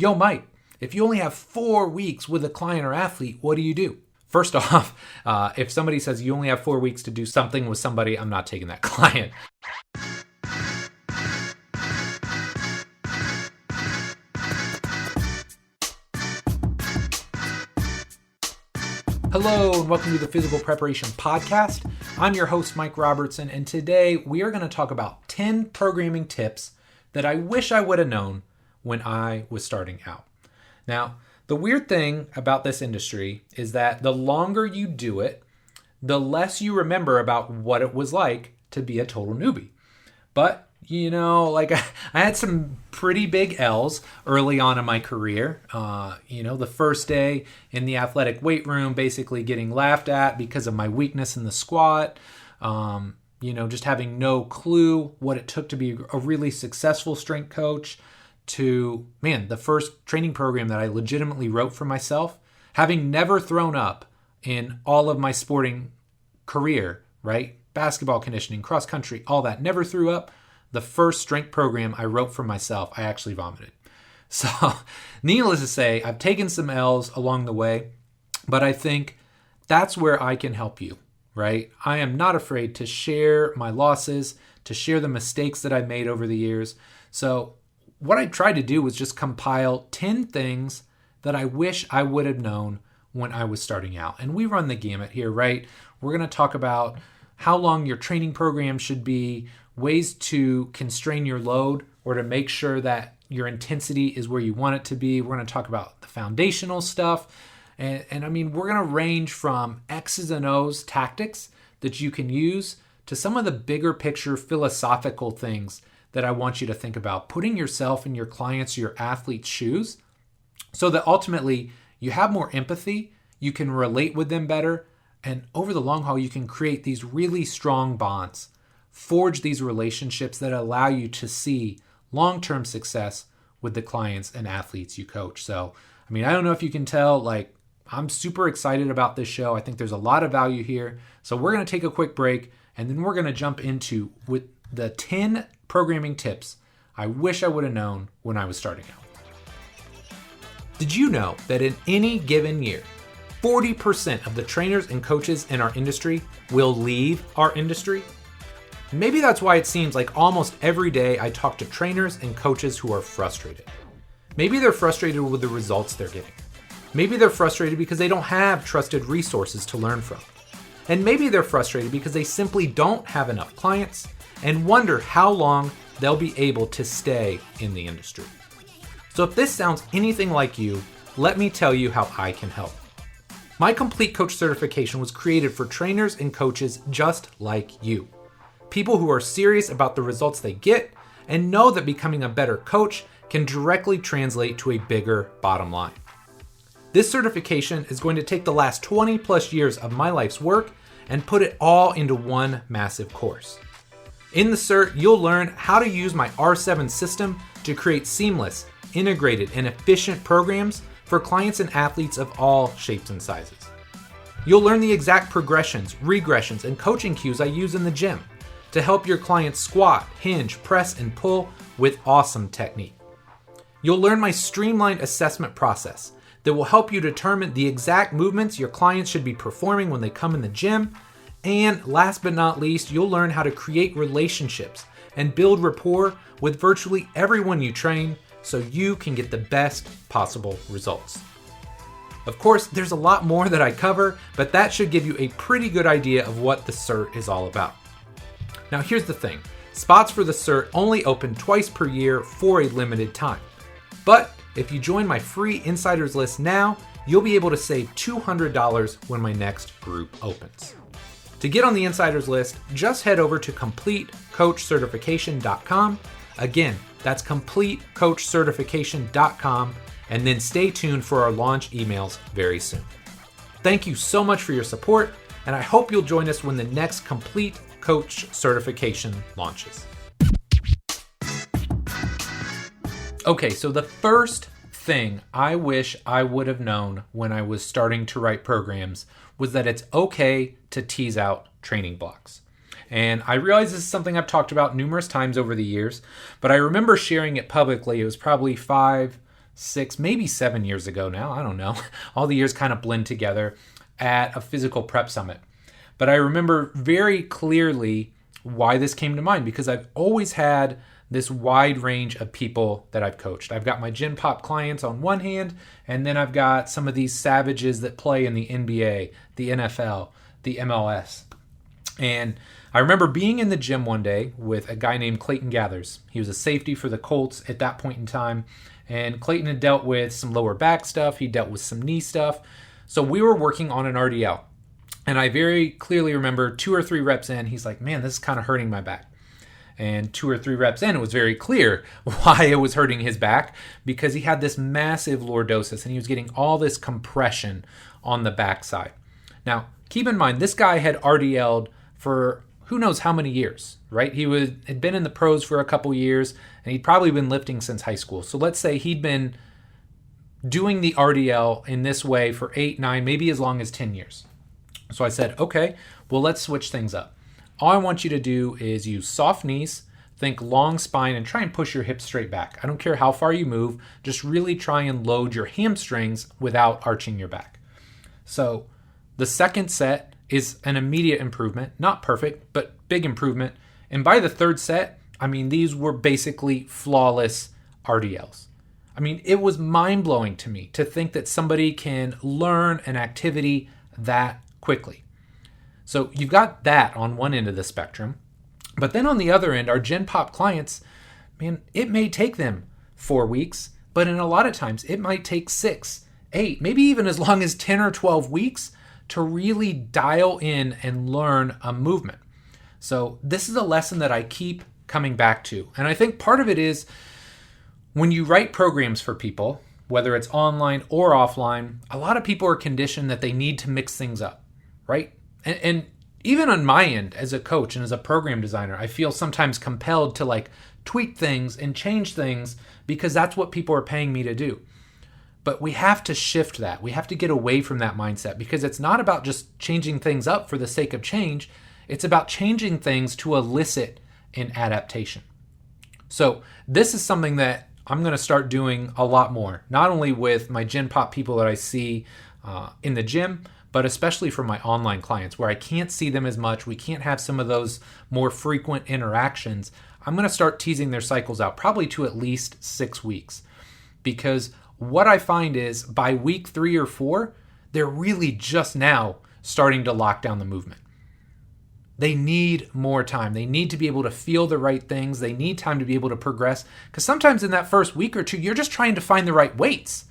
Yo, Mike, if you only have 4 weeks with a client or athlete, what do you do? First off, if somebody says you only have 4 weeks to do something with somebody, I'm not taking that client. Hello and welcome to the Physical Preparation Podcast. I'm your host, Mike Robertson, and today we are going to talk about 10 programming tips that I wish I would have known when I was starting out. Now, the weird thing about this industry is that the longer you do it, the less you remember about what it was like to be a total newbie. But I had some pretty big L's early on in my career. The first day in the athletic weight room, basically getting laughed at because of my weakness in the squat. Just having no clue what it took to be a really successful strength coach. To, the first training program that I legitimately wrote for myself, having never thrown up in all of my sporting career, right? Basketball, conditioning, cross country, all that, never threw up. The first strength program I wrote for myself, I actually vomited. So needless to say, I've taken some L's along the way, but I think that's where I can help you, right? I am not afraid to share my losses, to share the mistakes that I've made over the years. So what I tried to do was just compile 10 things that I wish I would have known when I was starting out. And we run the gamut here, right? We're going to talk about how long your training program should be, ways to constrain your load or to make sure that your intensity is where you want it to be. We're going to talk about the foundational stuff. And we're going to range from X's and O's tactics that you can use to some of the bigger picture philosophical things that I want you to think about, putting yourself in your clients' or your athletes' shoes so that ultimately you have more empathy, you can relate with them better, and over the long haul, you can create these really strong bonds, forge these relationships that allow you to see long-term success with the clients and athletes you coach. So, I don't know if you can tell, I'm super excited about this show. I think there's a lot of value here. So we're going to take a quick break, and then we're going to jump into with the 10 programming tips I wish I would have known when I was starting out. Did you know that in any given year, 40% of the trainers and coaches in our industry will leave our industry? Maybe that's why it seems like almost every day I talk to trainers and coaches who are frustrated. Maybe they're frustrated with the results they're getting. Maybe they're frustrated because they don't have trusted resources to learn from. And maybe they're frustrated because they simply don't have enough clients and wonder how long they'll be able to stay in the industry. So if this sounds anything like you, let me tell you how I can help. My Complete Coach certification was created for trainers and coaches just like you. People who are serious about the results they get and know that becoming a better coach can directly translate to a bigger bottom line. This certification is going to take the last 20 plus years of my life's work and put it all into one massive course. In the cert, you'll learn how to use my R7 system to create seamless, integrated, and efficient programs for clients and athletes of all shapes and sizes. You'll learn the exact progressions, regressions, and coaching cues I use in the gym to help your clients squat, hinge, press, and pull with awesome technique. You'll learn my streamlined assessment process that will help you determine the exact movements your clients should be performing when they come in the gym. And last but not least, you'll learn how to create relationships and build rapport with virtually everyone you train so you can get the best possible results. Of course, there's a lot more that I cover, but that should give you a pretty good idea of what the cert is all about. Now here's the thing, spots for the cert only open twice per year for a limited time. But if you join my free insiders list now, you'll be able to save $200 when my next group opens. To get on the insiders list, just head over to CompleteCoachCertification.com. Again, that's CompleteCoachCertification.com, and then stay tuned for our launch emails very soon. Thank you so much for your support, and I hope you'll join us when the next Complete Coach certification launches. Okay, so the first thing I wish I would have known when I was starting to write programs was that it's okay to tease out training blocks. And I realize this is something I've talked about numerous times over the years, but I remember sharing it publicly. It was probably 5, 6, maybe 7 years ago now. I don't know. All the years kind of blend together at a physical prep summit. But I remember very clearly why this came to mind, because I've always had this wide range of people that I've coached. I've got my Gen Pop clients on one hand, and then I've got some of these savages that play in the NBA, the NFL, the MLS. And I remember being in the gym one day with a guy named Clayton Gathers. He was a safety for the Colts at that point in time. And Clayton had dealt with some lower back stuff. He dealt with some knee stuff. So we were working on an RDL. And I very clearly remember 2 or 3 reps in, he's like, man, this is kind of hurting my back. And 2 or 3 reps in, it was very clear why it was hurting his back, because he had this massive lordosis and he was getting all this compression on the backside. Now, keep in mind, this guy had RDL'd for who knows how many years, right? He had been in the pros for a couple years, and he'd probably been lifting since high school. So let's say he'd been doing the RDL in this way for 8, 9, maybe as long as 10 years. So I said, okay, well, let's switch things up. All I want you to do is use soft knees, think long spine, and try and push your hips straight back. I don't care how far you move, just really try and load your hamstrings without arching your back. So the second set is an immediate improvement, not perfect, but big improvement. And by the third set, I mean, these were basically flawless RDLs. I mean, it was mind-blowing to me to think that somebody can learn an activity that quickly. So you've got that on one end of the spectrum. But then on the other end, our Gen Pop clients, man, it may take them 4 weeks, but in a lot of times it might take 6, 8, maybe even as long as 10 or 12 weeks to really dial in and learn a movement. So this is a lesson that I keep coming back to. And I think part of it is when you write programs for people, whether it's online or offline, a lot of people are conditioned that they need to mix things up, right? And even on my end as a coach and as a program designer, I feel sometimes compelled to like tweak things and change things because that's what people are paying me to do. But we have to shift that. We have to get away from that mindset, because it's not about just changing things up for the sake of change. It's about changing things to elicit an adaptation. So this is something that I'm going to start doing a lot more, not only with my Gen Pop people that I see in the gym, but especially for my online clients where I can't see them as much. We can't have some of those more frequent interactions. I'm going to start teasing their cycles out probably to at least 6 weeks, because what I find is by week 3 or 4, they're really just now starting to lock down the movement. They need more time. They need to be able to feel the right things. They need time to be able to progress, because sometimes in that first week or 2, you're just trying to find the right weights,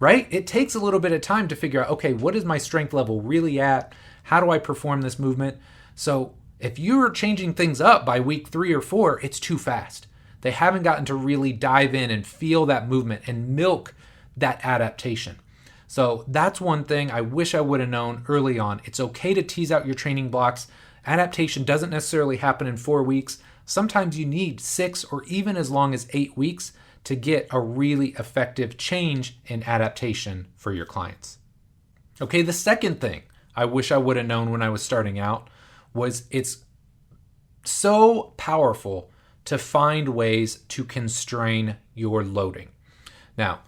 right? It takes a little bit of time to figure out, okay, what is my strength level really at? How do I perform this movement? So if you're changing things up by week 3 or 4, it's too fast. They haven't gotten to really dive in and feel that movement and milk that adaptation. So that's one thing I wish I would have known early on. It's okay to tease out your training blocks. Adaptation doesn't necessarily happen in 4 weeks. Sometimes you need 6 or even as long as 8 weeks to get a really effective change in adaptation for your clients. Okay, the second thing I wish I would have known when I was starting out was it's so powerful to find ways to constrain your loading. Now,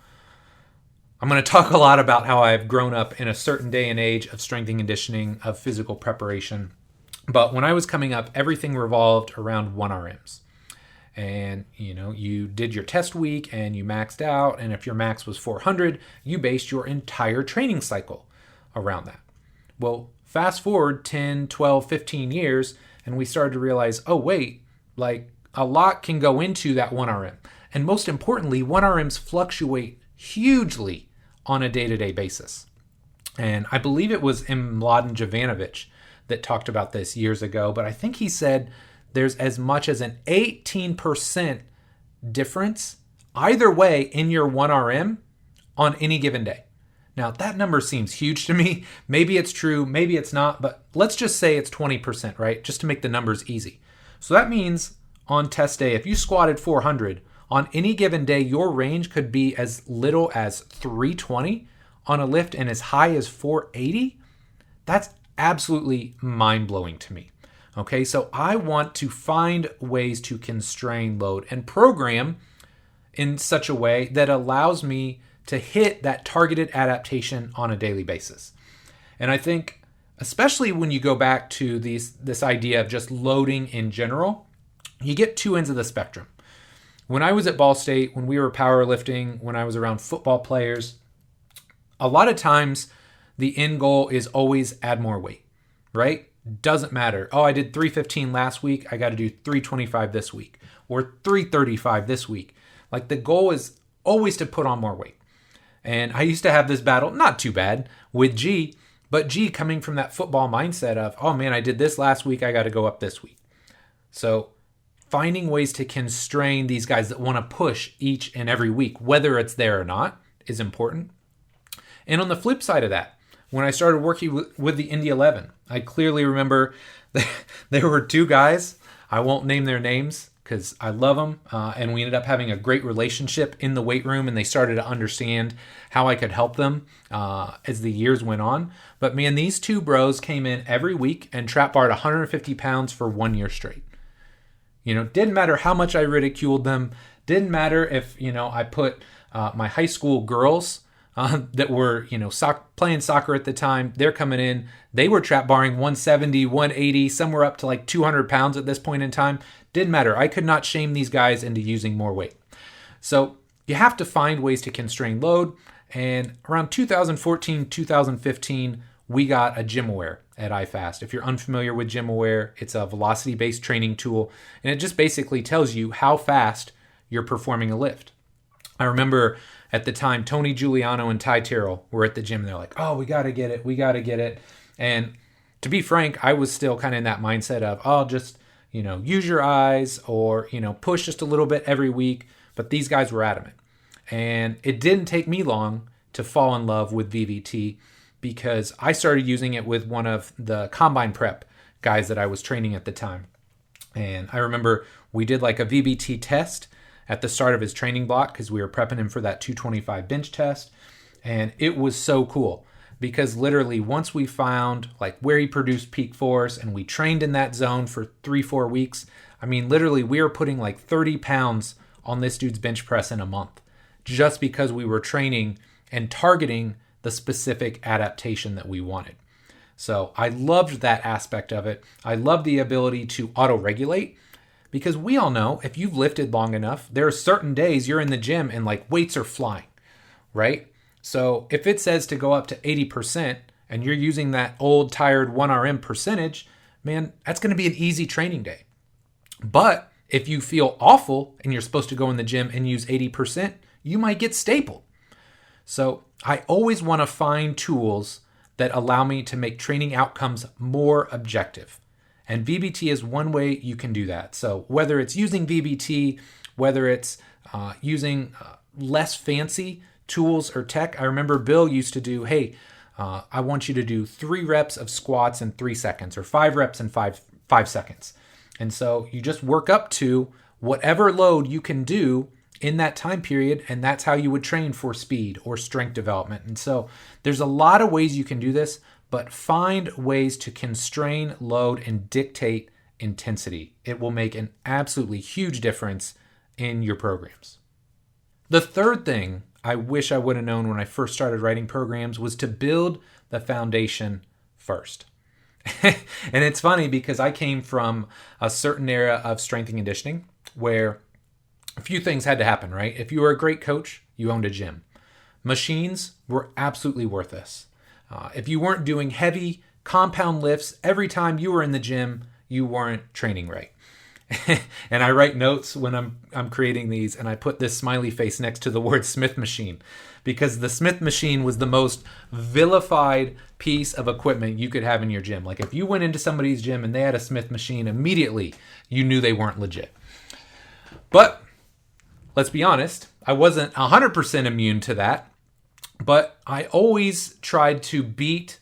I'm going to talk a lot about how I've grown up in a certain day and age of strength and conditioning, of physical preparation. But when I was coming up, everything revolved around 1RMs. And, you did your test week and you maxed out. And if your max was 400, you based your entire training cycle around that. Well, fast forward 10, 12, 15 years, and we started to realize, oh, wait, like a lot can go into that 1RM. And most importantly, 1RMs fluctuate hugely on a day-to-day basis. And I believe it was Mladen Jovanovic that talked about this years ago, but I think he said there's as much as an 18% difference either way in your 1RM on any given day. Now, that number seems huge to me. Maybe it's true, maybe it's not, but let's just say it's 20%, right? Just to make the numbers easy. So that means on test day, if you squatted 400, on any given day, your range could be as little as 320 on a lift and as high as 480. That's absolutely mind-blowing to me. Okay, so I want to find ways to constrain load and program in such a way that allows me to hit that targeted adaptation on a daily basis. And I think, especially when you go back to this idea of just loading in general, you get two ends of the spectrum. When I was at Ball State, when we were powerlifting, when I was around football players, a lot of times the end goal is always add more weight, right? Doesn't matter. Oh, I did 315 last week. I got to do 325 this week or 335 this week. Like, the goal is always to put on more weight. And I used to have this battle, not too bad, with G, but G coming from that football mindset of, oh man, I did this last week. I got to go up this week. So finding ways to constrain these guys that want to push each and every week, whether it's there or not, is important. And on the flip side of that, when I started working with the Indy 11, I clearly remember there were two guys. I won't name their names because I love them. And we ended up having a great relationship in the weight room, and they started to understand how I could help them as the years went on. But man, these two bros came in every week and trap barred 150 pounds for 1 year straight. Didn't matter how much I ridiculed them. Didn't matter if, I put my high school girls that were, playing soccer at the time. They're coming in. They were trap barring 170, 180, somewhere up to like 200 pounds at this point in time. Didn't matter. I could not shame these guys into using more weight. So you have to find ways to constrain load. And around 2014, 2015, we got a GymAware at iFast. If you're unfamiliar with GymAware, it's a velocity-based training tool, and it just basically tells you how fast you're performing a lift. I remember at the time, Tony Giuliano and Ty Terrell were at the gym, and they're like, oh, we got to get it. And to be frank, I was still kind of in that mindset of, oh, just, use your eyes or, push just a little bit every week. But these guys were adamant. And it didn't take me long to fall in love with VVT, because I started using it with one of the combine prep guys that I was training at the time. And I remember we did like a VBT test at the start of his training block because we were prepping him for that 225 bench test. And it was so cool because literally once we found like where he produced peak force and we trained in that zone for 3-4 weeks, I mean, literally we were putting like 30 pounds on this dude's bench press in a month just because we were training and targeting the specific adaptation that we wanted. So I loved that aspect of it. I love the ability to auto-regulate, because we all know if you've lifted long enough, there are certain days you're in the gym and like weights are flying, right? So if it says to go up to 80% and you're using that old tired 1RM percentage, man, that's going to be an easy training day. But if you feel awful and you're supposed to go in the gym and use 80%, you might get stapled. So I always want to find tools that allow me to make training outcomes more objective. And VBT is one way you can do that. So whether it's using VBT, whether it's using less fancy tools or tech. I remember Bill used to do, hey, I want you to do 3 reps of squats in 3 seconds or 5 reps in 5 seconds. And so you just work up to whatever load you can do in that time period, and that's how you would train for speed or strength development. And so there's a lot of ways you can do this, but find ways to constrain load and dictate intensity. It will make an absolutely huge difference in your programs. The third thing I wish I would have known when I first started writing programs was to build the foundation first. And it's funny because I came from a certain era of strength and conditioning where a few things had to happen, right? If you were a great coach, you owned a gym. Machines were absolutely worthless. If you weren't doing heavy compound lifts every time you were in the gym, you weren't training right. And I write notes when I'm creating these, and I put this smiley face next to the word Smith machine, because the Smith machine was the most vilified piece of equipment you could have in your gym. Like if you went into somebody's gym and they had a Smith machine, immediately you knew they weren't legit. But let's be honest, I wasn't 100% immune to that, but I always tried to beat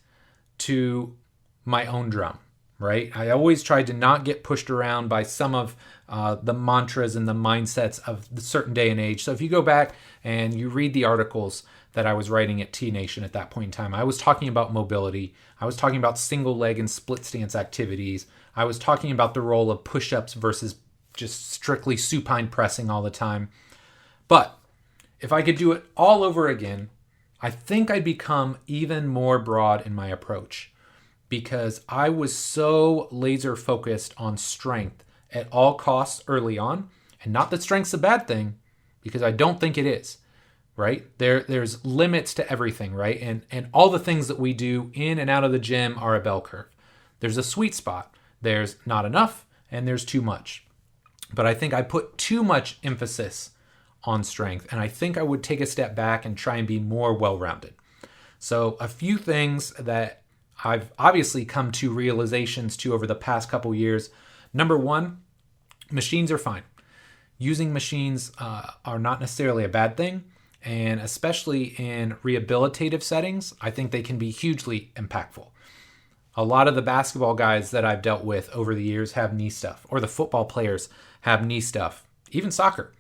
to my own drum, right? I always tried to not get pushed around by some of the mantras and the mindsets of the certain day and age. So if you go back and you read the articles that I was writing at T Nation at that point in time, I was talking about mobility. I was talking about single leg and split stance activities. I was talking about the role of push-ups versus just strictly supine pressing all the time. But if I could do it all over again, I think I'd become even more broad in my approach because I was so laser focused on strength at all costs early on. And not that strength's a bad thing, because I don't think it is, right? There's limits to everything, right? And all the things that we do in and out of the gym are a bell curve. There's a sweet spot. There's not enough and there's too much. But I think I put too much emphasis on strength, and I think I would take a step back and try and be more well-rounded. So a few things that I've obviously come to realizations to over the past couple years. Number one, machines are fine. Using machines are not necessarily a bad thing, and especially in rehabilitative settings, I think they can be hugely impactful. A lot of the basketball guys that I've dealt with over the years have knee stuff, or the football players have knee stuff, even soccer.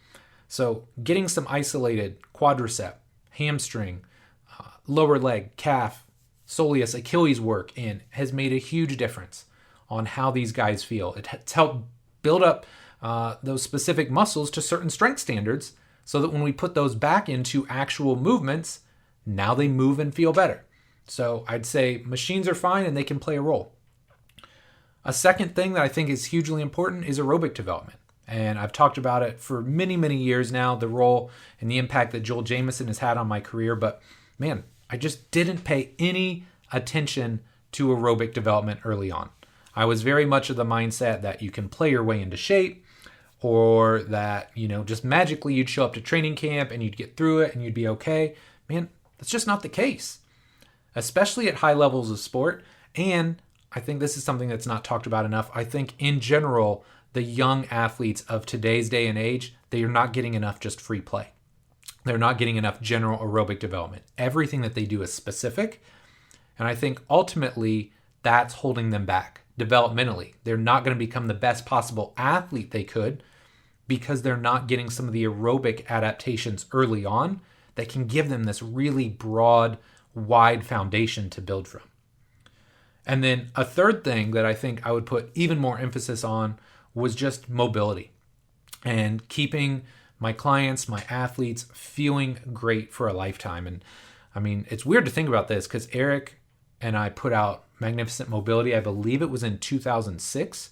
So getting some isolated quadricep, hamstring, lower leg, calf, soleus, Achilles work in has made a huge difference on how these guys feel. It's helped build up those specific muscles to certain strength standards so that when we put those back into actual movements, now they move and feel better. So I'd say machines are fine and they can play a role. A second thing that I think is hugely important is aerobic development. And I've talked about it for many, many years now, the role and the impact that Joel Jamieson has had on my career. But man, I just didn't pay any attention to aerobic development early on. I was very much of the mindset that you can play your way into shape, or that, just magically you'd show up to training camp and you'd get through it and you'd be okay. Man, that's just not the case, especially at high levels of sport. And I think this is something that's not talked about enough. I think in general, the young athletes of today's day and age, they are not getting enough just free play. They're not getting enough general aerobic development. Everything that they do is specific. And I think ultimately that's holding them back developmentally. They're not going to become the best possible athlete they could because they're not getting some of the aerobic adaptations early on that can give them this really broad, wide foundation to build from. And then a third thing that I think I would put even more emphasis on was just mobility and keeping my clients, my athletes feeling great for a lifetime. And I mean, it's weird to think about this because Eric and I put out Magnificent Mobility. I believe it was in 2006.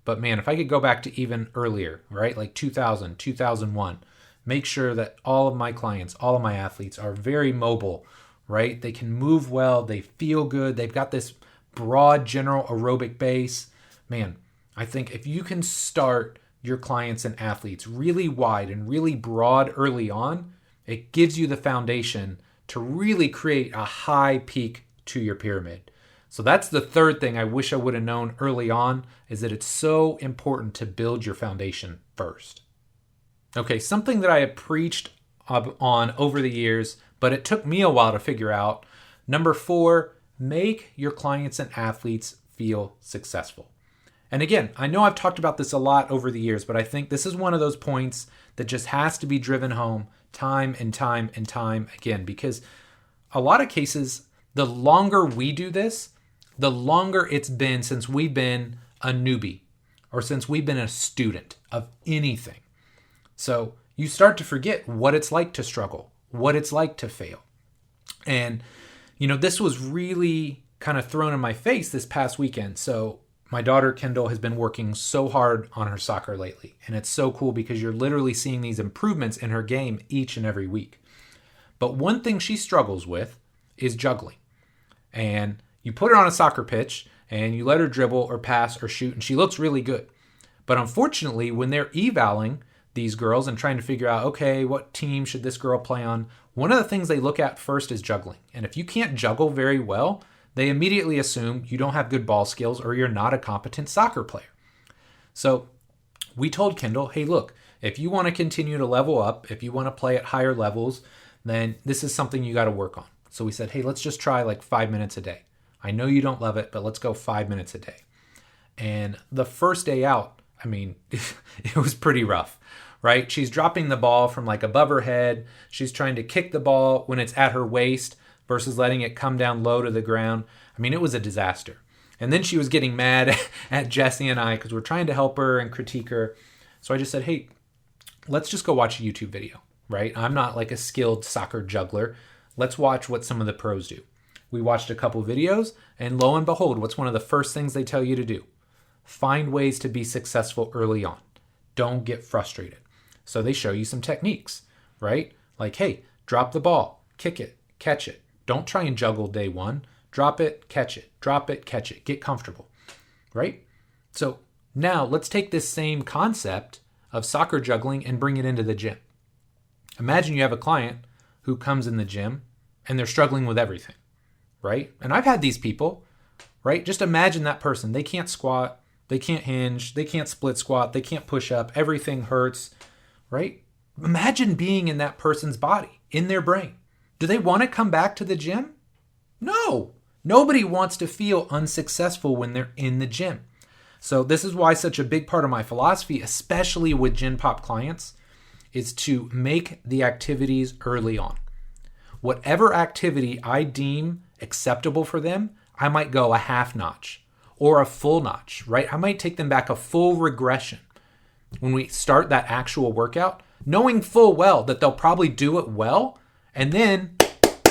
But man, if I could go back to even earlier, right? Like 2000, 2001, make sure that all of my clients, all of my athletes are very mobile, right? They can move well. They feel good. They've got this broad general aerobic base. Man, I think if you can start your clients and athletes really wide and really broad early on, it gives you the foundation to really create a high peak to your pyramid. So that's the third thing I wish I would have known early on, is that it's so important to build your foundation first. Okay, something that I have preached on over the years, but it took me a while to figure out. Number 4, make your clients and athletes feel successful. And again, I know I've talked about this a lot over the years, but I think this is one of those points that just has to be driven home time and time and time again, because a lot of cases, the longer we do this, the longer it's been since we've been a newbie or since we've been a student of anything. So you start to forget what it's like to struggle, what it's like to fail. And, this was really kind of thrown in my face this past weekend. So my daughter, Kendall, has been working so hard on her soccer lately. And it's so cool because you're literally seeing these improvements in her game each and every week. But one thing she struggles with is juggling. And you put her on a soccer pitch and you let her dribble or pass or shoot, and she looks really good. But unfortunately, when they're evaling these girls and trying to figure out, okay, what team should this girl play on, one of the things they look at first is juggling. And if you can't juggle very well, they immediately assume you don't have good ball skills or you're not a competent soccer player. So we told Kendall, hey, look, if you want to continue to level up, if you want to play at higher levels, then this is something you got to work on. So we said, hey, let's just try like 5 minutes a day. I know you don't love it, but let's go 5 minutes a day. And the first day out, I mean, it was pretty rough, right? She's dropping the ball from like above her head. She's trying to kick the ball when it's at her waist versus letting it come down low to the ground. I mean, it was a disaster. And then she was getting mad at Jesse and I because we're trying to help her and critique her. So I just said, hey, let's just go watch a YouTube video. right? I'm not like a skilled soccer juggler. Let's watch what some of the pros do. We watched a couple videos, and lo and behold, what's one of the first things they tell you to do? Find ways to be successful early on. Don't get frustrated. So they show you some techniques, right? Like, hey, drop the ball, kick it, catch it. Don't try and juggle day one. Drop it, catch it, drop it, catch it. Get comfortable, right? So now let's take this same concept of soccer juggling and bring it into the gym. Imagine you have a client who comes in the gym and they're struggling with everything, right? And I've had these people, right? Just imagine that person. They can't squat, they can't hinge, they can't split squat, they can't push up, everything hurts, right? Imagine being in that person's body, in their brain. Do they want to come back to the gym? No. Nobody wants to feel unsuccessful when they're in the gym. So this is why such a big part of my philosophy, especially with Gen Pop clients, is to make the activities early on. Whatever activity I deem acceptable for them, I might go a half notch or a full notch, right? I might take them back a full regression when we start that actual workout, knowing full well that they'll probably do it well. And then,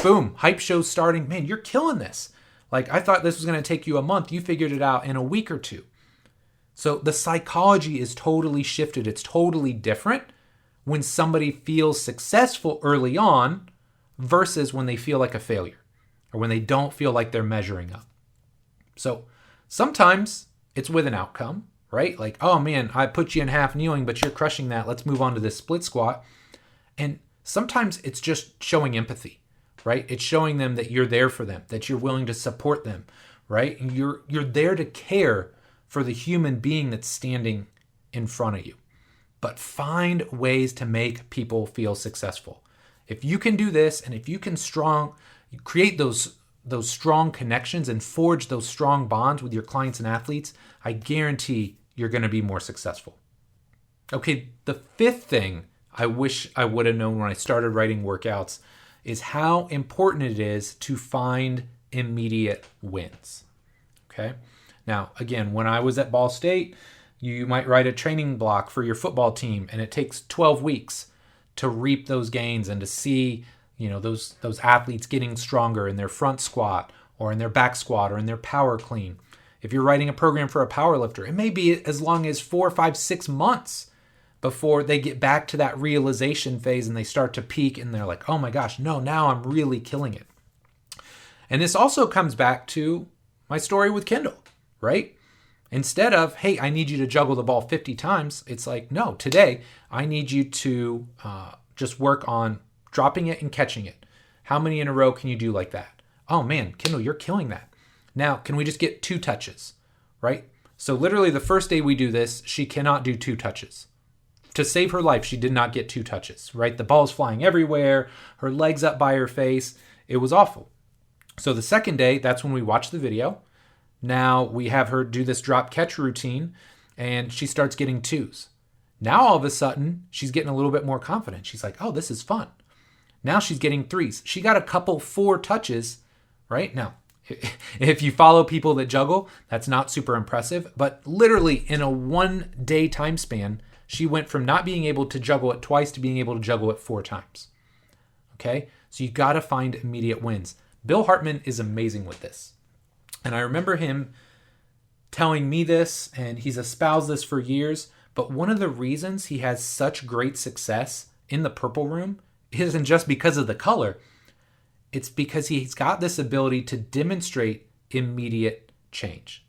boom, hype show's starting. Man, you're killing this. Like, I thought this was going to take you a month. You figured it out in a week or two. So the psychology is totally shifted. It's totally different when somebody feels successful early on versus when they feel like a failure or when they don't feel like they're measuring up. So sometimes it's with an outcome, right? Like, oh man, I put you in half kneeling, but you're crushing that. Let's move on to this split squat. And sometimes it's just showing empathy, right? It's showing them that you're there for them, that you're willing to support them, right? And you're there to care for the human being that's standing in front of you. But find ways to make people feel successful. If you can do this, and if you can create those strong connections and forge those strong bonds with your clients and athletes, I guarantee you're going to be more successful. Okay, the fifth thing I wish I would have known when I started writing workouts is how important it is to find immediate wins. Okay? Now, again, when I was at Ball State, you might write a training block for your football team, and it takes 12 weeks to reap those gains and to see, those athletes getting stronger in their front squat or in their back squat or in their power clean. If you're writing a program for a power lifter, it may be as long as 4, 5, 6 months before they get back to that realization phase and they start to peak and they're like, oh my gosh, no, now I'm really killing it. And this also comes back to my story with Kendall, right? Instead of, hey, I need you to juggle the ball 50 times, it's like, no, today I need you to just work on dropping it and catching it. How many in a row can you do like that? Oh man, Kendall, you're killing that. Now, can we just get 2 touches, right? So literally the first day we do this, she cannot do 2 touches. To save her life, she did not get 2 touches, right? The ball's flying everywhere, her legs up by her face. It was awful. So the second day, that's when we watch the video. Now we have her do this drop catch routine and she starts getting 2s. Now all of a sudden, she's getting a little bit more confident. She's like, oh, this is fun. Now she's getting 3s. She got a couple 4 touches, right? Now, if you follow people that juggle, that's not super impressive. But literally in a 1-day time span, she went from not being able to juggle it twice to being able to juggle it 4 times. Okay? So you got to find immediate wins. Bill Hartman is amazing with this. And I remember him telling me this, and he's espoused this for years. But one of the reasons he has such great success in the purple room isn't just because of the color. It's because he's got this ability to demonstrate immediate change.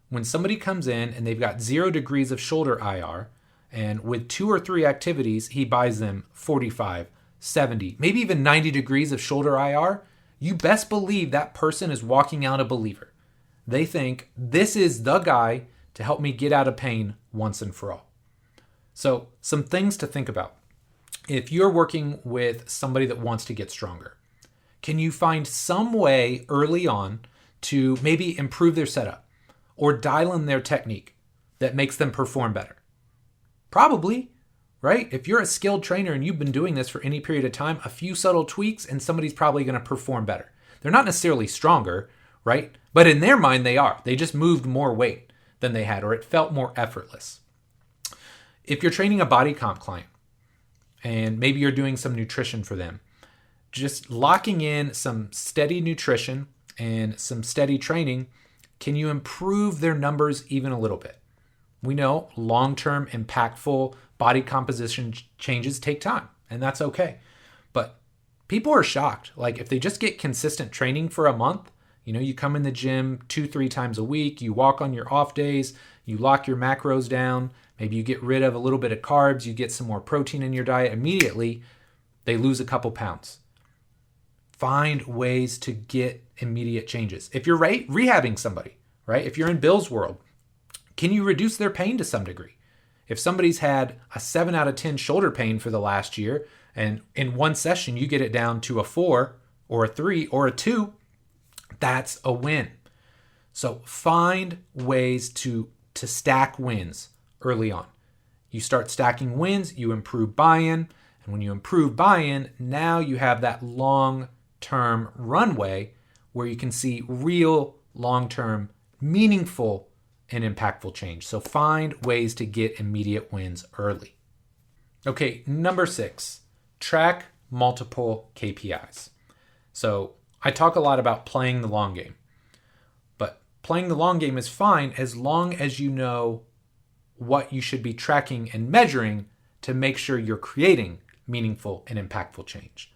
When somebody comes in and they've got 0 degrees of shoulder IR, and with 2 or 3 activities, he buys them 45, 70, maybe even 90 degrees of shoulder IR, you best believe that person is walking out a believer. They think, this is the guy to help me get out of pain once and for all. So some things to think about. If you're working with somebody that wants to get stronger, can you find some way early on to maybe improve their setup or dial in their technique that makes them perform better? Probably, right? If you're a skilled trainer and you've been doing this for any period of time, a few subtle tweaks and somebody's probably going to perform better. They're not necessarily stronger, right? But in their mind, they are. They just moved more weight than they had, or it felt more effortless. If you're training a body comp client and maybe you're doing some nutrition for them. Just locking in some steady nutrition and some steady training, can you improve their numbers even a little bit? We know long-term impactful body composition changes take time, and that's okay. But people are shocked. Like if they just get consistent training for a month, you come in the gym 2-3 times a week, you walk on your off days, you lock your macros down, maybe you get rid of a little bit of carbs, you get some more protein in your diet, immediately they lose a couple pounds. Find ways to get immediate changes. If you're rehabbing somebody, right? If you're in Bill's world, can you reduce their pain to some degree? If somebody's had a 7 out of 10 shoulder pain for the last year, and in one session you get it down to a 4 or a 3 or a 2, that's a win. So find ways to stack wins early on. You start stacking wins, you improve buy-in, and when you improve buy-in, now you have that long-term runway where you can see real long-term, meaningful, and impactful change. So find ways to get immediate wins early. Okay, number 6, track multiple KPIs. So I talk a lot about playing the long game, but playing the long game is fine as long as you know what you should be tracking and measuring to make sure you're creating meaningful and impactful change.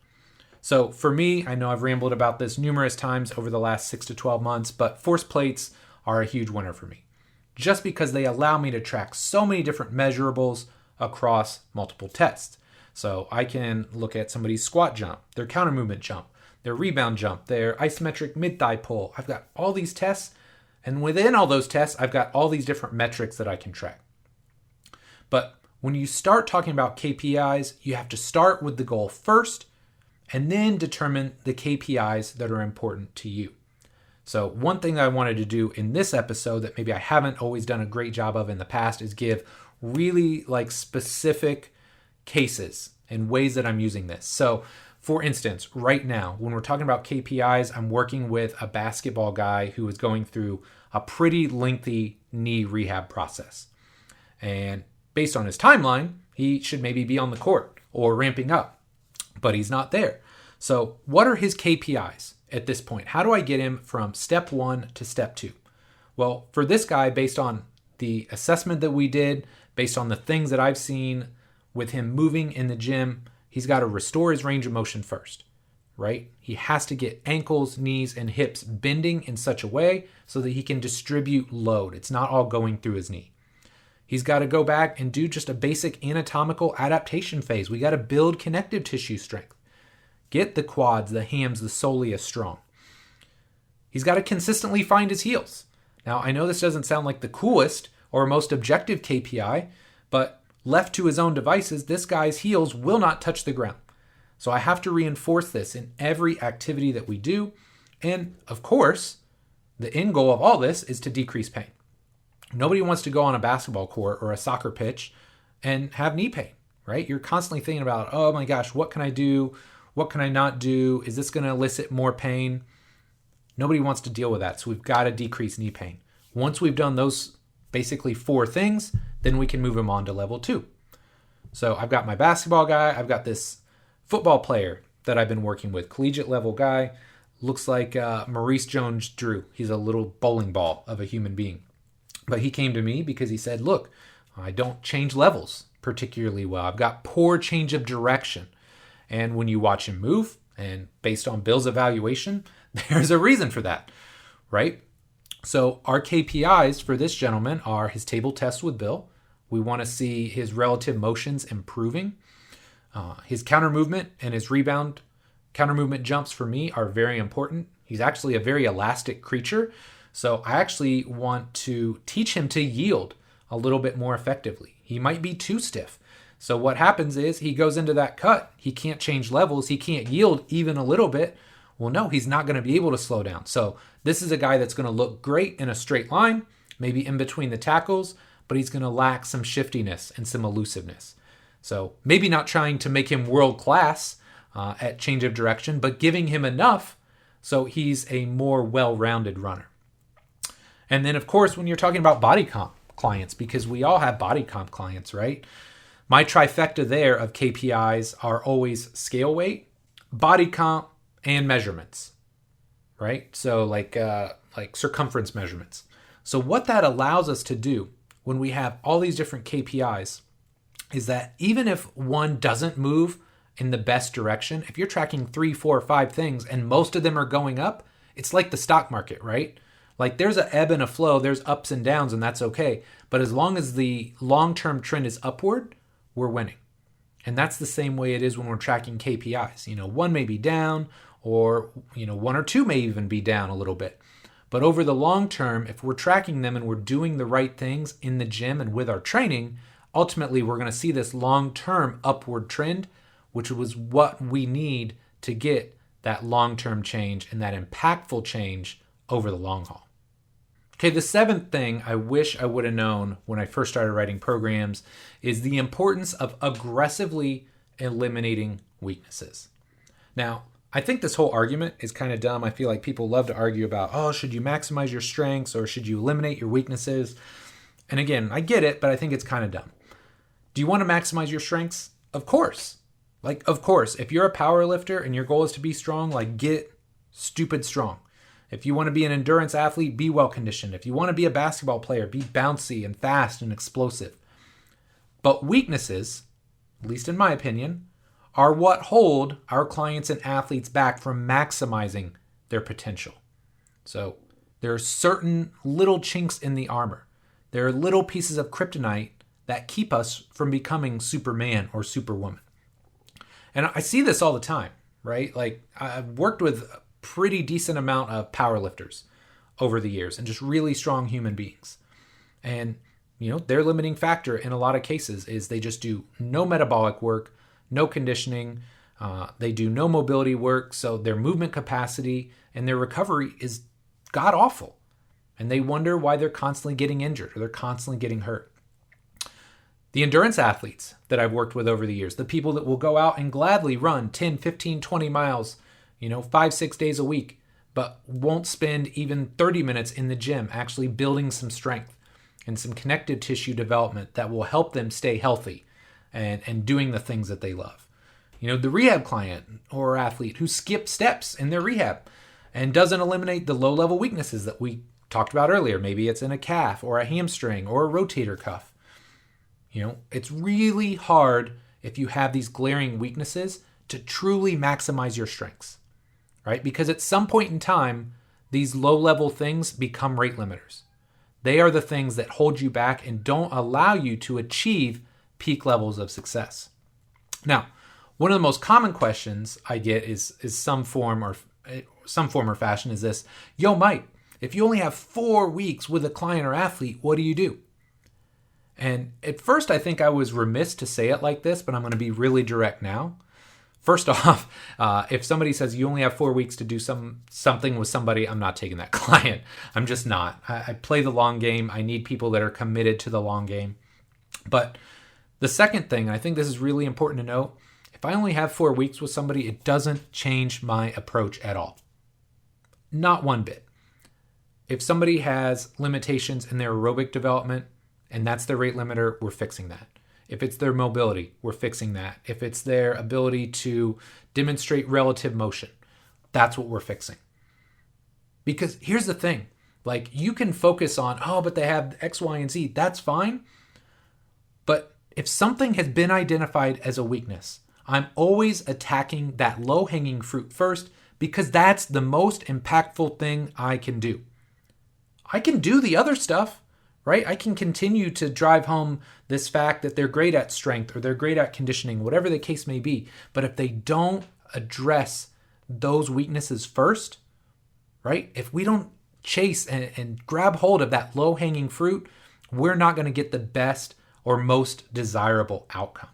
So for me, I know I've rambled about this numerous times over the last 6 to 12 months, but force plates are a huge winner for me, just because they allow me to track so many different measurables across multiple tests. So I can look at somebody's squat jump, their counter movement jump, their rebound jump, their isometric mid-thigh pull. I've got all these tests, and within all those tests, I've got all these different metrics that I can track. But when you start talking about KPIs, you have to start with the goal first, and then determine the KPIs that are important to you. So one thing I wanted to do in this episode that maybe I haven't always done a great job of in the past is give really specific cases and ways that I'm using this. So for instance, right now, when we're talking about KPIs, I'm working with a basketball guy who is going through a pretty lengthy knee rehab process. And based on his timeline, he should maybe be on the court or ramping up, but he's not there. So what are his KPIs at this point? How do I get him from step 1 to step 2? Well, for this guy, based on the assessment that we did, based on the things that I've seen with him moving in the gym, he's got to restore his range of motion first, right? He has to get ankles, knees, and hips bending in such a way so that he can distribute load. It's not all going through his knee. He's got to go back and do just a basic anatomical adaptation phase. We got to build connective tissue strength. Get the quads, the hams, the soleus strong. He's got to consistently find his heels. Now, I know this doesn't sound like the coolest or most objective KPI, but left to his own devices, this guy's heels will not touch the ground. So I have to reinforce this in every activity that we do. And of course, the end goal of all this is to decrease pain. Nobody wants to go on a basketball court or a soccer pitch and have knee pain, right? You're constantly thinking about, oh my gosh, what can I do? What can I not do? Is this going to elicit more pain? Nobody wants to deal with that. So we've got to decrease knee pain. Once we've done those basically 4 things, then we can move him on to level 2. So I've got my basketball guy. I've got this football player that I've been working with, collegiate level guy. Looks like Maurice Jones-Drew. He's a little bowling ball of a human being. But he came to me because he said, look, I don't change levels particularly well. I've got poor change of direction. And when you watch him move, and based on Bill's evaluation, there's a reason for that, right? So our KPIs for this gentleman are his table test with Bill. We want to see his relative motions improving. His counter movement and his rebound counter movement jumps for me are very important. He's actually a very elastic creature. So I actually want to teach him to yield a little bit more effectively. He might be too stiff. So what happens is he goes into that cut. He can't change levels. He can't yield even a little bit. Well, no, he's not going to be able to slow down. So this is a guy that's going to look great in a straight line, maybe in between the tackles, but he's going to lack some shiftiness and some elusiveness. So maybe not trying to make him world class at change of direction, but giving him enough so he's a more well-rounded runner. And then, of course, when you're talking about body comp clients, because we all have body comp clients, right? My trifecta there of KPIs are always scale weight, body comp, and measurements, right? So like circumference measurements. So what that allows us to do when we have all these different KPIs is that even if one doesn't move in the best direction, if you're tracking 3, 4, 5 things and most of them are going up, it's like the stock market, right? Like there's an ebb and a flow, there's ups and downs, and that's okay. But as long as the long-term trend is upward, we're winning. And that's the same way it is when we're tracking KPIs. One may be down, or one or two may even be down a little bit. But over the long term, if we're tracking them and we're doing the right things in the gym and with our training, ultimately we're going to see this long-term upward trend, which was what we need to get that long-term change and that impactful change over the long haul. Okay, the seventh thing I wish I would have known when I first started writing programs is the importance of aggressively eliminating weaknesses. Now, I think this whole argument is kind of dumb. I feel like people love to argue about, should you maximize your strengths or should you eliminate your weaknesses? And again, I get it, but I think it's kind of dumb. Do you want to maximize your strengths? Of course. Of course. If you're a power lifter and your goal is to be strong, get stupid strong. If you want to be an endurance athlete, be well conditioned. If you want to be a basketball player, be bouncy and fast and explosive. But weaknesses, at least in my opinion, are what hold our clients and athletes back from maximizing their potential. So there are certain little chinks in the armor. There are little pieces of kryptonite that keep us from becoming Superman or Superwoman. And I see this all the time, right? I've worked with a pretty decent amount of powerlifters over the years and just really strong human beings. And, their limiting factor in a lot of cases is they just do no metabolic work, no conditioning, they do no mobility work, so their movement capacity and their recovery is god awful. And they wonder why they're constantly getting injured or they're constantly getting hurt. The endurance athletes that I've worked with over the years, the people that will go out and gladly run 10, 15, 20 miles, 5, 6 days a week, but won't spend even 30 minutes in the gym actually building some strength and some connective tissue development that will help them stay healthy and doing the things that they love. The rehab client or athlete who skips steps in their rehab and doesn't eliminate the low-level weaknesses that we talked about earlier. Maybe it's in a calf or a hamstring or a rotator cuff. It's really hard if you have these glaring weaknesses to truly maximize your strengths, right? Because at some point in time, these low-level things become rate limiters. They are the things that hold you back and don't allow you to achieve peak levels of success. Now, one of the most common questions I get is some form or fashion is this: Yo, Mike, if you only have 4 weeks with a client or athlete, what do you do? And at first, I think I was remiss to say it like this, but I'm going to be really direct now. First off, if somebody says you only have 4 weeks to do something with somebody, I'm not taking that client. I'm just not. I play the long game. I need people that are committed to the long game. But the second thing, and I think this is really important to note, if I only have 4 weeks with somebody, it doesn't change my approach at all. Not one bit. If somebody has limitations in their aerobic development, and that's their rate limiter, we're fixing that. If it's their mobility, we're fixing that. If it's their ability to demonstrate relative motion, that's what we're fixing. Because here's the thing, you can focus on, but they have X, Y, and Z, that's fine. But if something has been identified as a weakness, I'm always attacking that low-hanging fruit first because that's the most impactful thing I can do. I can do the other stuff, right? I can continue to drive home this fact that they're great at strength or they're great at conditioning, whatever the case may be. But if they don't address those weaknesses first, right? If we don't chase and grab hold of that low-hanging fruit, we're not going to get the best or most desirable outcome.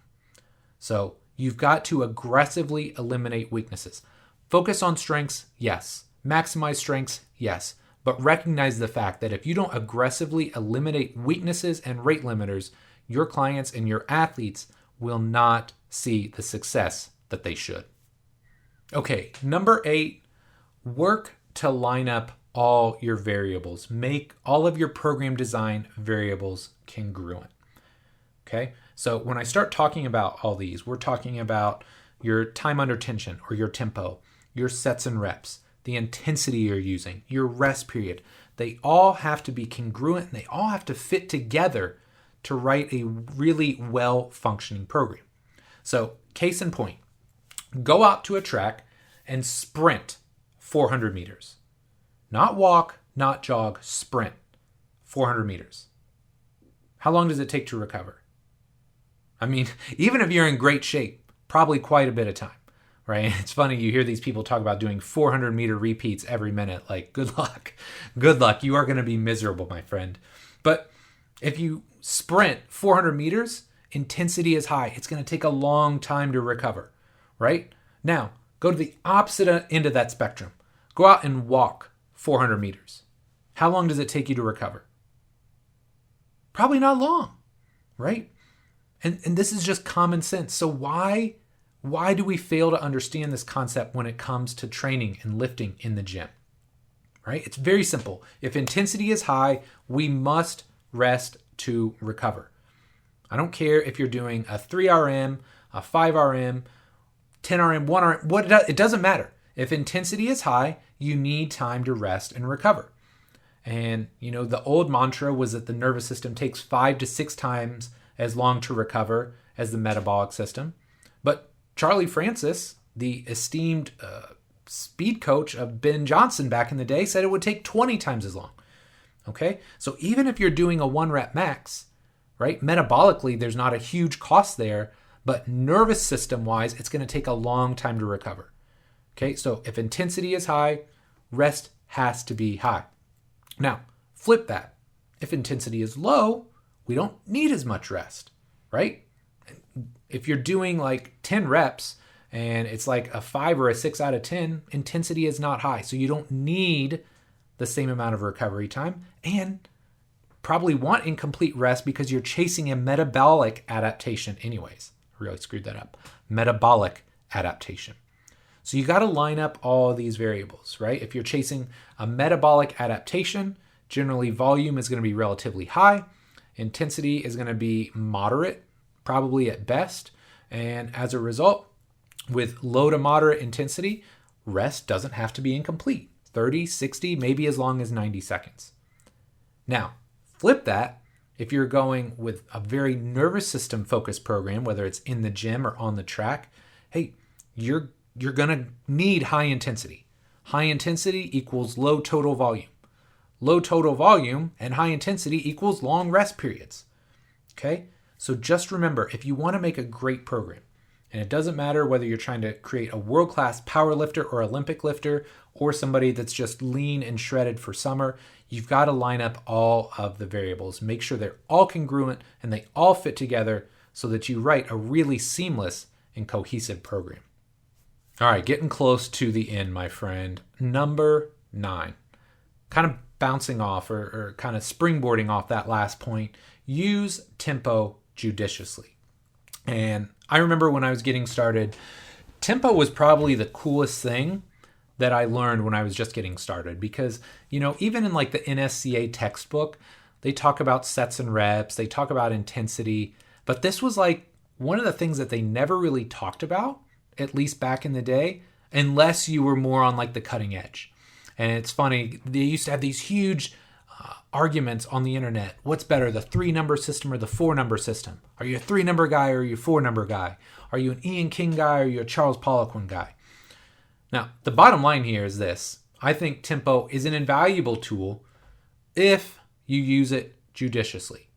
So you've got to aggressively eliminate weaknesses. Focus on strengths, yes. Maximize strengths, yes. But recognize the fact that if you don't aggressively eliminate weaknesses and rate limiters, your clients and your athletes will not see the success that they should. Okay, number 8, work to line up all your variables. Make all of your program design variables congruent. Okay, So when I start talking about all these, we're talking about your time under tension or your tempo, your sets and reps, the intensity you're using, your rest period. They all have to be congruent and they all have to fit together to write a really well-functioning program. So case in point, go out to a track and sprint 400 meters. Not walk, not jog, sprint 400 meters. How long does it take to recover? I mean, even if you're in great shape, probably quite a bit of time, right? It's funny, you hear these people talk about doing 400 meter repeats every minute. Like, good luck. Good luck. You are going to be miserable, my friend. But if you sprint 400 meters, intensity is high. It's going to take a long time to recover, right? Now, go to the opposite end of that spectrum. Go out and walk 400 meters. How long does it take you to recover? Probably not long, right? And this is just common sense. So why do we fail to understand this concept when it comes to training and lifting in the gym? Right? It's very simple. If intensity is high, we must rest to recover. I don't care if you're doing a 3RM, a 5RM, 10RM, 1RM, it doesn't matter. If intensity is high, you need time to rest and recover. And, the old mantra was that the nervous system takes 5 to 6 times as long to recover as the metabolic system. But Charlie Francis, the esteemed speed coach of Ben Johnson back in the day, said it would take 20 times as long. Okay? So even if you're doing a 1 rep max, right, metabolically, there's not a huge cost there, but nervous system wise, it's going to take a long time to recover. Okay? So if intensity is high, rest has to be high. Now, flip that. If intensity is low, we don't need as much rest, right? If you're doing like 10 reps and it's like a 5 or a 6 out of 10, intensity is not high. So you don't need the same amount of recovery time and probably want incomplete rest because you're chasing a metabolic adaptation anyways. I really screwed that up. Metabolic adaptation. So you got to line up all these variables, right? If you're chasing a metabolic adaptation, generally volume is going to be relatively high. Intensity is going to be moderate, probably at best. And as a result, with low to moderate intensity, rest doesn't have to be incomplete. 30, 60, maybe as long as 90 seconds. Now, flip that. If you're going with a very nervous system focused program, whether it's in the gym or on the track, hey, you're going to need high intensity. High intensity equals low total volume. Low total volume and high intensity equals long rest periods. Okay? So just remember, if you want to make a great program, and it doesn't matter whether you're trying to create a world-class power lifter or Olympic lifter or somebody that's just lean and shredded for summer, you've got to line up all of the variables. Make sure they're all congruent and they all fit together so that you write a really seamless and cohesive program. All right, getting close to the end, my friend. Number 9. Kind of bouncing off or kind of springboarding off that last point, use tempo judiciously. And I remember when I was getting started, tempo was probably the coolest thing that I learned when I was just getting started because, even in like the NSCA textbook, they talk about sets and reps, they talk about intensity, but this was like one of the things that they never really talked about, at least back in the day, unless you were more on like the cutting edge. And it's funny, they used to have these huge arguments on the internet. What's better, the 3-number system or the 4-number system? Are you a 3-number guy or are you a 4-number guy? Are you an Ian King guy or are you a Charles Poliquin guy? Now, the bottom line here is this. I think tempo is an invaluable tool if you use it judiciously.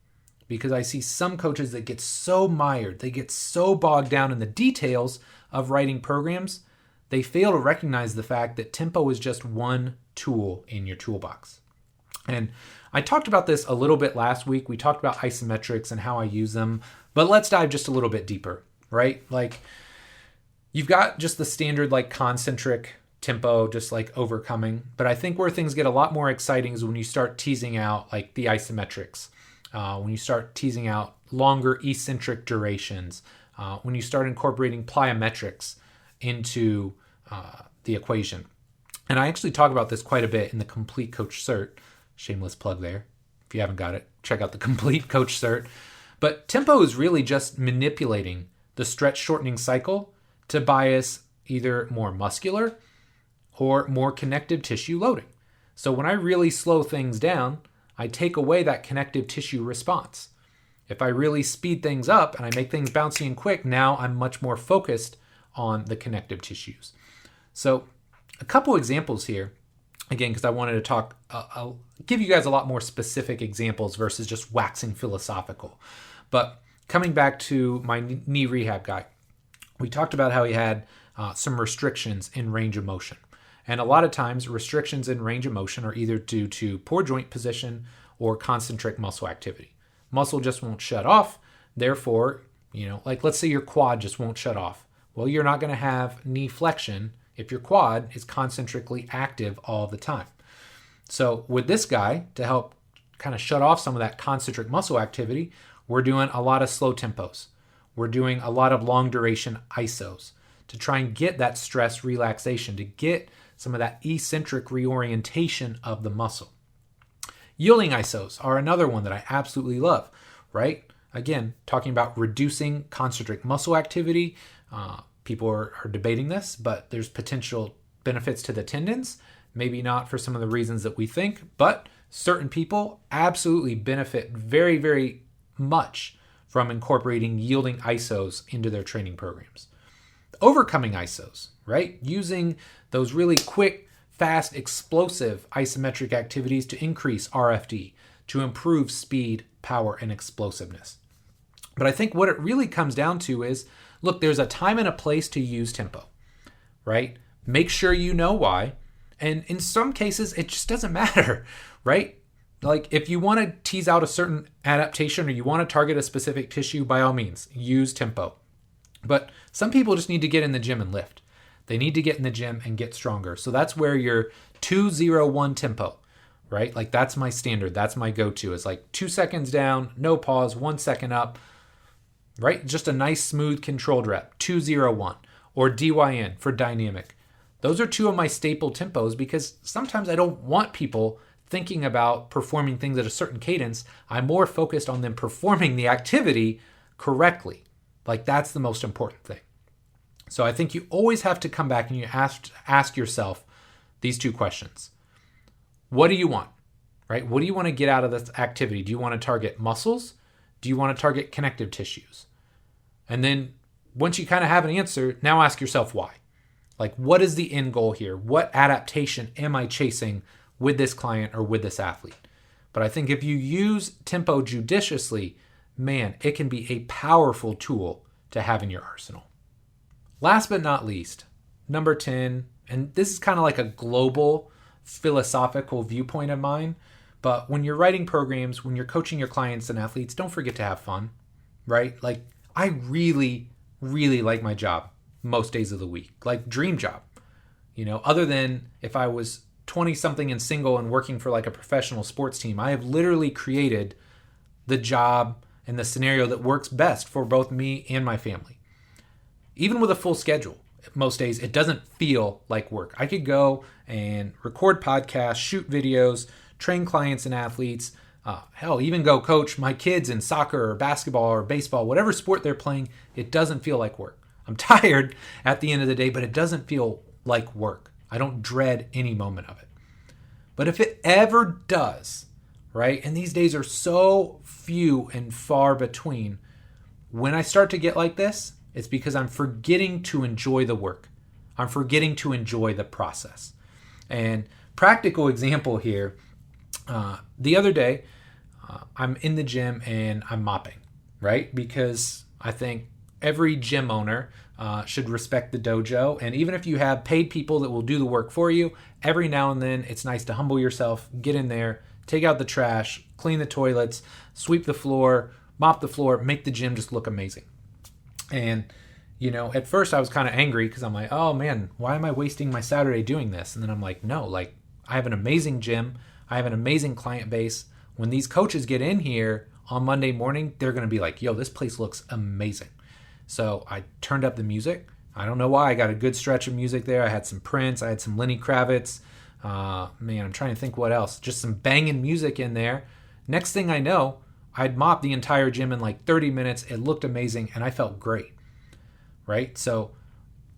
Because I see some coaches that get so mired, they get so bogged down in the details of writing programs, they fail to recognize the fact that tempo is just one tool in your toolbox. And I talked about this a little bit last week. We talked about isometrics and how I use them, but let's dive just a little bit deeper, right? Like you've got just the standard like concentric tempo, just like overcoming. But I think where things get a lot more exciting is when you start teasing out like the isometrics, when you start teasing out longer eccentric durations, when you start incorporating plyometrics into the equation. And I actually talk about this quite a bit in the Complete Coach Cert. Shameless plug there. If you haven't got it, check out the Complete Coach Cert. But tempo is really just manipulating the stretch shortening cycle to bias either more muscular or more connective tissue loading. So when I really slow things down, I take away that connective tissue response. If I really speed things up and I make things bouncy and quick, now I'm much more focused on the connective tissues. So a couple examples here, again, because I wanted to talk, I'll give you guys a lot more specific examples versus just waxing philosophical. But coming back to my knee rehab guy, we talked about how he had some restrictions in range of motion. And a lot of times restrictions in range of motion are either due to poor joint position or concentric muscle activity. Muscle just won't shut off. Therefore, like let's say your quad just won't shut off. Well, you're not going to have knee flexion if your quad is concentrically active all the time. So with this guy, to help kind of shut off some of that concentric muscle activity, we're doing a lot of slow tempos. We're doing a lot of long duration isos to try and get that stress relaxation, to get some of that eccentric reorientation of the muscle. Yielding isos are another one that I absolutely love, right? Again, talking about reducing concentric muscle activity. People are debating this, but there's potential benefits to the tendons. Maybe not for some of the reasons that we think, but certain people absolutely benefit very, very much from incorporating yielding isos into their training programs. Overcoming isos, right? Using those really quick, fast, explosive isometric activities to increase RFD, to improve speed, power, and explosiveness. But I think what it really comes down to is, look, there's a time and a place to use tempo, right? Make sure you know why. And in some cases, it just doesn't matter, right? Like if you want to tease out a certain adaptation or you want to target a specific tissue, by all means, use tempo. But some people just need to get in the gym and lift. They need to get in the gym and get stronger. So that's where your 2-0-1 tempo, right? Like that's my standard. That's my go-to. It's like 2 seconds down, no pause, 1 second up, right? Just a nice, smooth, controlled rep. 2-0-1 or DYN for dynamic. Those are two of my staple tempos because sometimes I don't want people thinking about performing things at a certain cadence. I'm more focused on them performing the activity correctly. Like that's the most important thing. So I think you always have to come back and you ask yourself these two questions. What do you want, right? What do you want to get out of this activity? Do you want to target muscles? Do you want to target connective tissues? And then once you kind of have an answer, now ask yourself why. Like what is the end goal here? What adaptation am I chasing with this client or with this athlete? But I think if you use tempo judiciously, man, it can be a powerful tool to have in your arsenal. Last but not least, number 10, and this is kind of like a global philosophical viewpoint of mine, but when you're writing programs, when you're coaching your clients and athletes, don't forget to have fun, right? Like I really, really like my job most days of the week, like dream job, other than if I was 20 something and single and working for like a professional sports team. I have literally created the job and the scenario that works best for both me and my family. Even with a full schedule, most days, it doesn't feel like work. I could go and record podcasts, shoot videos, train clients and athletes, even go coach my kids in soccer or basketball or baseball, whatever sport they're playing. It doesn't feel like work. I'm tired at the end of the day, but it doesn't feel like work. I don't dread any moment of it. But if it ever does, right, and these days are so few and far between, when I start to get like this, it's because I'm forgetting to enjoy the work. I'm forgetting to enjoy the process. And practical example here, the other day, I'm in the gym and I'm mopping, right? Because I think every gym owner should respect the dojo. And even if you have paid people that will do the work for you, every now and then it's nice to humble yourself, get in there, take out the trash, clean the toilets, sweep the floor, mop the floor, make the gym just look amazing. And, at first I was kind of angry because I'm like, oh man, why am I wasting my Saturday doing this? And then I'm like, no, like I have an amazing gym. I have an amazing client base. When these coaches get in here on Monday morning, they're going to be like, yo, this place looks amazing. So I turned up the music. I don't know why. I got a good stretch of music there. I had some Prince. I had some Lenny Kravitz. I'm trying to think what else. Just some banging music in there. Next thing I know, I'd mop the entire gym in like 30 minutes. It looked amazing and I felt great, right? So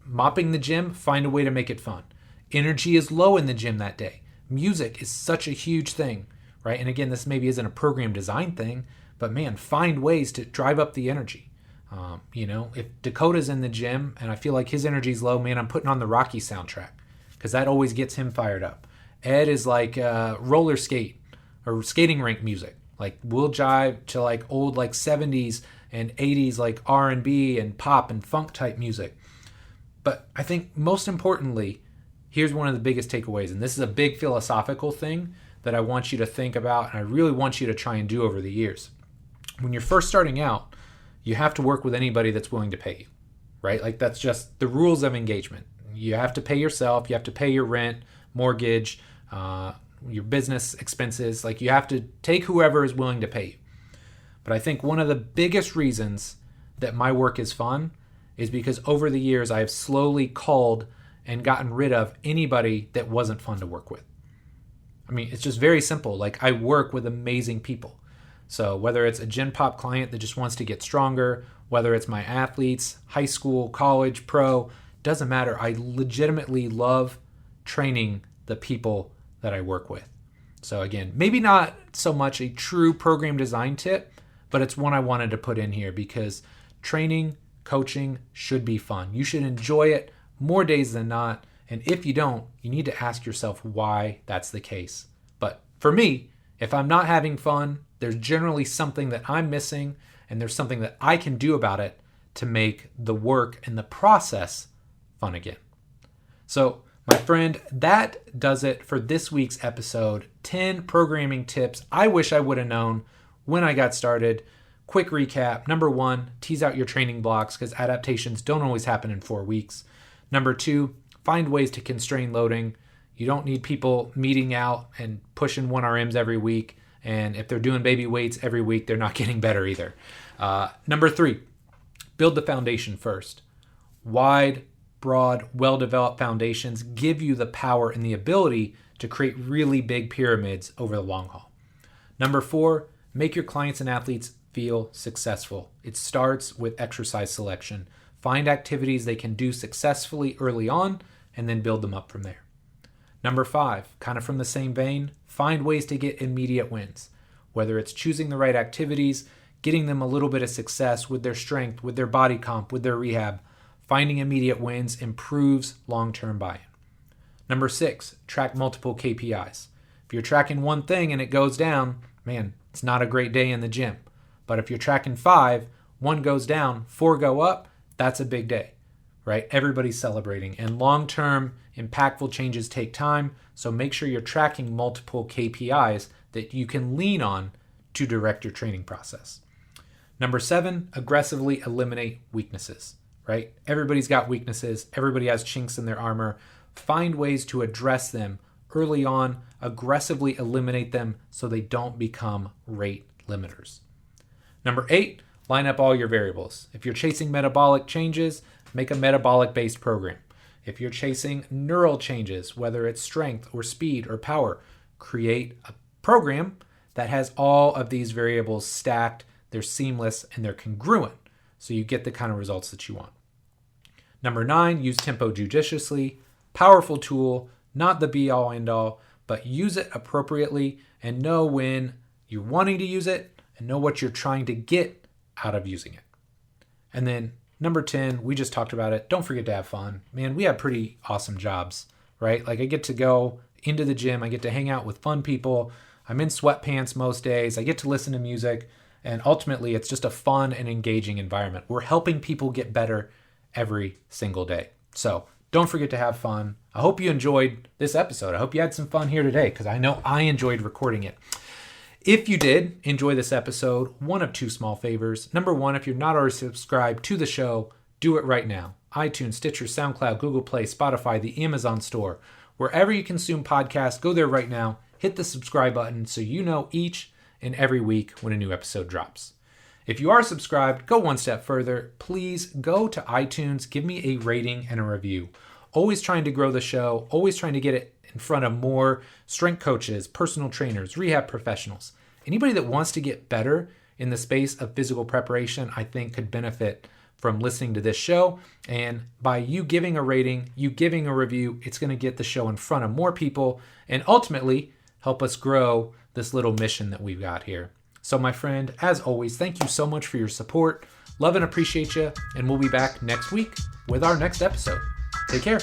mopping the gym, find a way to make it fun. Energy is low in the gym that day. Music is such a huge thing, right? And again, this maybe isn't a program design thing, but man, find ways to drive up the energy. If Dakota's in the gym and I feel like his energy's low, man, I'm putting on the Rocky soundtrack because that always gets him fired up. Ed is like roller skate or skating rink music. Like we'll jive to like old like 70s and 80s like R&B and pop and funk type music. But I think most importantly, here's one of the biggest takeaways, and this is a big philosophical thing that I want you to think about and I really want you to try and do over the years. When you're first starting out, you have to work with anybody that's willing to pay you, right? Like that's just the rules of engagement. You have to pay yourself. You have to pay your rent, mortgage, your business expenses. Like you have to take whoever is willing to pay you. But I think one of the biggest reasons that my work is fun is because over the years I have slowly culled and gotten rid of anybody that wasn't fun to work with. I mean, it's just very simple. Like I work with amazing people. So whether it's a Gen Pop client that just wants to get stronger, whether it's my athletes, high school, college, pro, doesn't matter. I legitimately love training the people that I work with. So again, maybe not so much a true program design tip, but it's one I wanted to put in here because training, coaching should be fun. You should enjoy it more days than not. And if you don't, you need to ask yourself why that's the case. But for me, if I'm not having fun, there's generally something that I'm missing and there's something that I can do about it to make the work and the process fun again. So my friend, that does it for this week's episode. 10 programming tips I wish I would have known when I got started. Quick recap. Number 1, tease out your training blocks because adaptations don't always happen in 4 weeks. Number 2, find ways to constrain loading. You don't need people meeting out and pushing 1RMs every week. And if they're doing baby weights every week, they're not getting better either. Number 3, build the foundation first. Wide, broad, well-developed foundations give you the power and the ability to create really big pyramids over the long haul. Number 4, make your clients and athletes feel successful. It starts with exercise selection. Find activities they can do successfully early on and then build them up from there. Number 5, kind of from the same vein, find ways to get immediate wins. Whether it's choosing the right activities, getting them a little bit of success with their strength, with their body comp, with their rehab, finding immediate wins improves long-term buy-in. Number 6, track multiple KPIs. If you're tracking one thing and it goes down, man, it's not a great day in the gym. But if you're tracking 5, 1 goes down, 4 go up, that's a big day, right? Everybody's celebrating. And long-term impactful changes take time, so make sure you're tracking multiple KPIs that you can lean on to direct your training process. Number 7, aggressively eliminate weaknesses, right? Everybody's got weaknesses. Everybody has chinks in their armor. Find ways to address them early on, aggressively eliminate them so they don't become rate limiters. Number 8, line up all your variables. If you're chasing metabolic changes, make a metabolic-based program. If you're chasing neural changes, whether it's strength or speed or power, create a program that has all of these variables stacked, they're seamless, and they're congruent, so you get the kind of results that you want. Number 9, use tempo judiciously. Powerful tool, not the be-all, end-all, but use it appropriately and know when you're wanting to use it and know what you're trying to get out of using it. And then number 10, we just talked about it. Don't forget to have fun. Man, we have pretty awesome jobs, right? Like I get to go into the gym. I get to hang out with fun people. I'm in sweatpants most days. I get to listen to music. And ultimately, it's just a fun and engaging environment. We're helping people get better every single day. So don't forget to have fun. I hope you enjoyed this episode. I hope you had some fun here today because I know I enjoyed recording it. If you did enjoy this episode, one of 2 small favors. Number 1, if you're not already subscribed to the show, do it right now. iTunes, Stitcher, SoundCloud, Google Play, Spotify, the Amazon store. Wherever you consume podcasts, go there right now. Hit the subscribe button so you know each and every week when a new episode drops. If you are subscribed, go one step further. Please go to iTunes, give me a rating and a review. Always trying to grow the show, always trying to get it in front of more strength coaches, personal trainers, rehab professionals. Anybody that wants to get better in the space of physical preparation, I think could benefit from listening to this show. And by you giving a rating, you giving a review, it's going to get the show in front of more people and ultimately help us grow this little mission that we've got here. So my friend, as always, thank you so much for your support. Love and appreciate you. And we'll be back next week with our next episode. Take care.